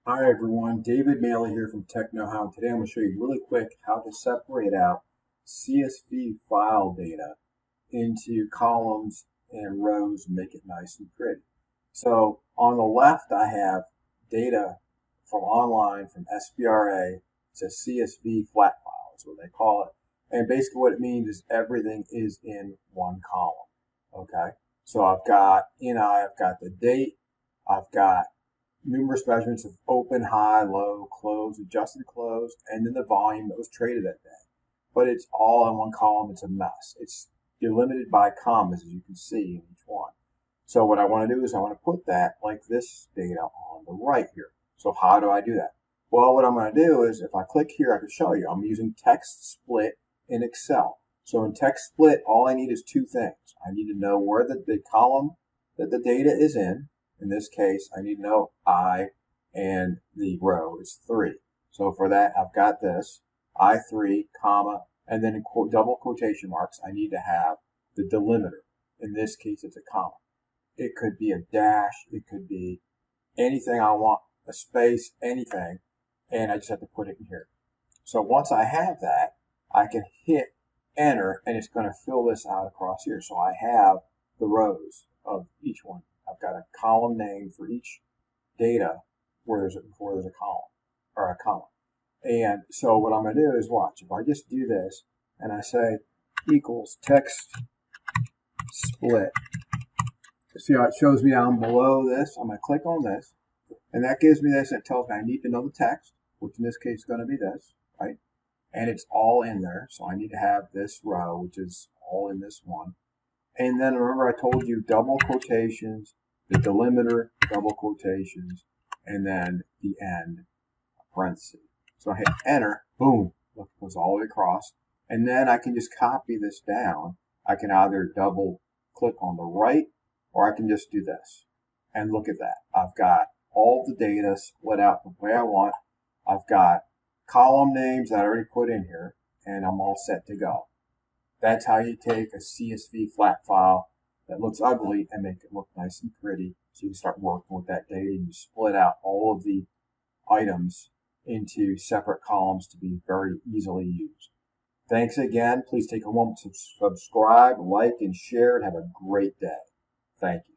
Hi everyone, David Maley here from Tech Know How. Today I'm going to show you really quick how to separate out CSV file data into columns and rows and make it nice and pretty. So on the left I have data from online from SBRA. It's a CSV flat file is what they call it. And basically what it means is everything is in one column. Okay, so I've got I've got the date, I've got numerous measurements of open, high, low, close, adjusted close, and then the volume that was traded that day. But it's all in one column. It's a mess. It's delimited by commas, as you can see in each one. So what I want to do is I want to put that like this data on the right here. So how do I do that? Well, what I'm going to do is if I click here, I can show you. I'm using TEXTSPLIT in Excel. So in TEXTSPLIT, all I need is two things. I need to know where the column that the data is in. In this case, I need to know I, and the row is 3. So for that, I've got this, I3, comma, and then in double quotation marks, I need to have the delimiter. In this case, it's a comma. It could be a dash, it could be anything I want, a space, anything, and I just have to put it in here. So once I have that, I can hit enter, and it's going to fill this out across here. So I have the rows of each one. I've got a column name for each data before there's a column or a comma. And so what I'm going to do is watch. If I just do this and I say equals text split, see how it shows me down below this? I'm going to click on this, and that gives me this. It tells me I need to know the text, which in this case is going to be this, right? And it's all in there. So I need to have this row, which is all in this one. And then remember I told you double quotations, the delimiter, double quotations, and then the end, parentheses. So I hit enter, boom, look, it goes all the way across. And then I can just copy this down. I can either double click on the right, or I can just do this. And look at that. I've got all the data split out the way I want. I've got column names that I already put in here, and I'm all set to go. That's how you take a CSV flat file that looks ugly and make it look nice and pretty. So you can start working with that data and you split out all of the items into separate columns to be very easily used. Thanks again. Please take a moment to subscribe, like, and share, and have a great day. Thank you.